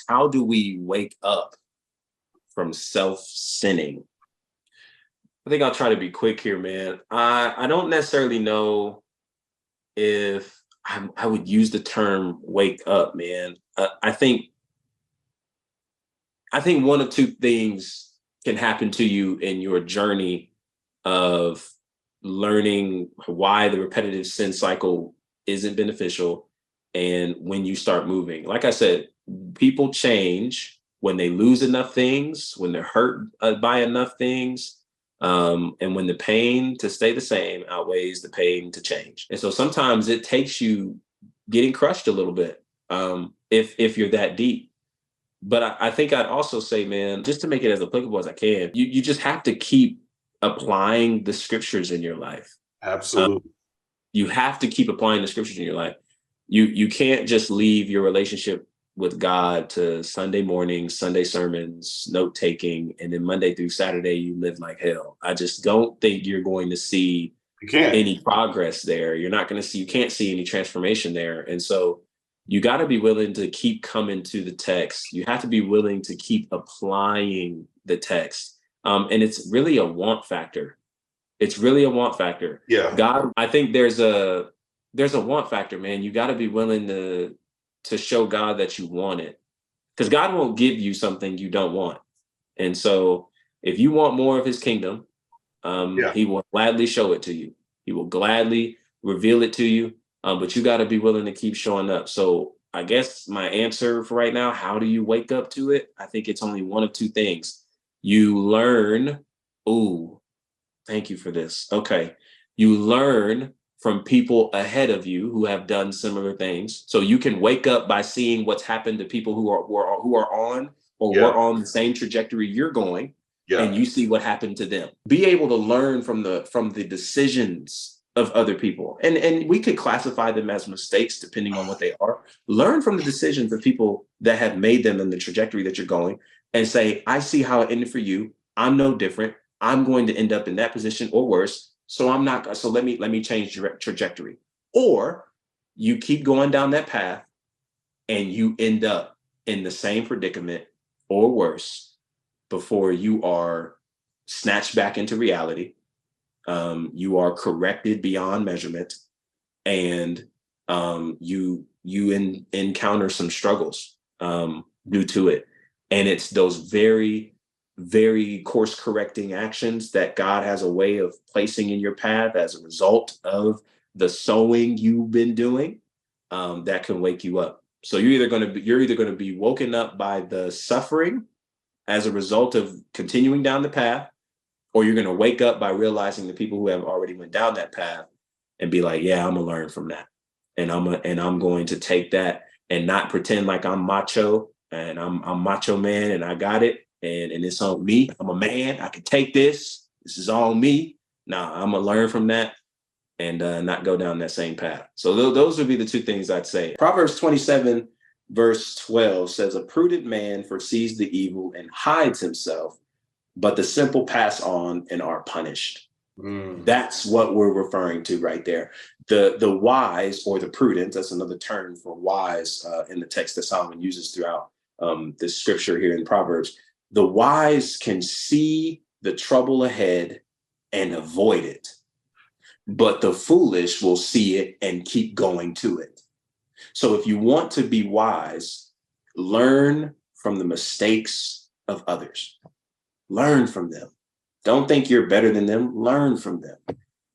how do we wake up from self-sinning? I think I'll try to be quick here, man. I don't necessarily know if I would use the term wake up, man. I think one of two things can happen to you in your journey of learning why the repetitive sin cycle isn't beneficial and when you start moving. Like I said, people change when they lose enough things, when they're hurt by enough things, and when the pain to stay the same outweighs the pain to change. And so sometimes it takes you getting crushed a little bit, if you're that deep. But I think I'd also say, man, just to make it as applicable as I can, you just have to keep applying the scriptures in your life. Um, Absolutely. you have to keep applying the scriptures in your life. You can't just leave your relationship with God to Sunday mornings, Sunday sermons, note taking, and then Monday through Saturday you live like hell. I just don't think you're going to see You can't. any progress there. You're not going to see, you can't see any transformation there. And so you got to be willing to keep coming to the text. You have to be willing to keep applying the text. And it's really a want factor. It's really a want factor. Yeah. God, I think there's a want factor, man. You got to be willing to show God that you want it, because God won't give you something you don't want. And so if you want more of his kingdom, Yeah. he will gladly show it to you. He will gladly reveal it to you. But you got to be willing to keep showing up. So I guess my answer for right now, how do you wake up to it? I think it's only one of two things. You learn. Ooh, thank you for this. Okay. You learn from people ahead of you who have done similar things. So you can wake up by seeing what's happened to people who are on or Yeah. were on the same trajectory you're going, Yeah. and you see what happened to them. Be able to learn from the decisions of other people. And we could classify them as mistakes depending on what they are. Learn from the decisions of people that have made them in the trajectory that you're going, and say, I see how it ended for you. I'm no different. I'm going to end up in that position or worse. So I'm not, so let me change trajectory. Or you keep going down that path and you end up in the same predicament or worse before you are snatched back into reality. You are corrected beyond measurement, and you encounter some struggles due to it. And it's those very, very course correcting actions that God has a way of placing in your path as a result of the sowing you've been doing, that can wake you up. So you're either going to be woken up by the suffering as a result of continuing down the path, or you're going to wake up by realizing the people who have already went down that path and be like, yeah, I'm gonna learn from that, and I'm going to take that and not pretend like I'm macho and I'm macho man and I got it, and it's on me. I'm a man. I can take this. This is all me. Nah, I'm gonna learn from that and not go down that same path. So those would be the two things I'd say. Proverbs 27 verse 12 says, a prudent man foresees the evil and hides himself, but the simple pass on and are punished. That's what we're referring to right there. The wise, or the prudent, that's another term for wise in the text that Solomon uses throughout this scripture here in Proverbs. The wise can see the trouble ahead and avoid it, but the foolish will see it and keep going to it. So if you want to be wise, learn from the mistakes of others. Learn from them. Don't think you're better than them. Learn from them.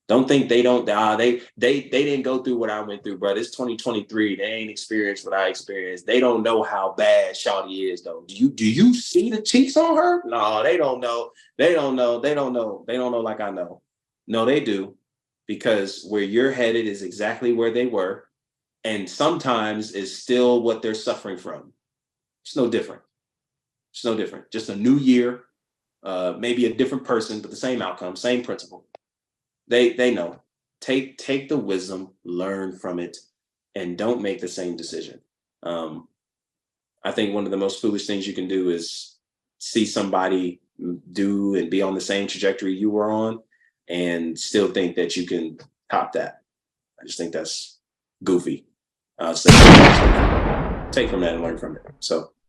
Don't think they don't. They didn't go through what I went through, bro. It's 2023. They ain't experienced what I experienced. They don't know how bad Shawty is, though. Do you see the cheeks on her? No, they don't know. They don't know. They don't know. They don't know like I know. No, they do, because where you're headed is exactly where they were, and sometimes is still what they're suffering from. It's no different. It's no different. Just a new year, maybe a different person, but the same outcome, same principle. They know. Take the wisdom, learn from it, and don't make the same decision. Um, I think one of the most foolish things you can do is see somebody do and be on the same trajectory you were on and still think that you can top that. I just think that's goofy. So take from that and learn from it. So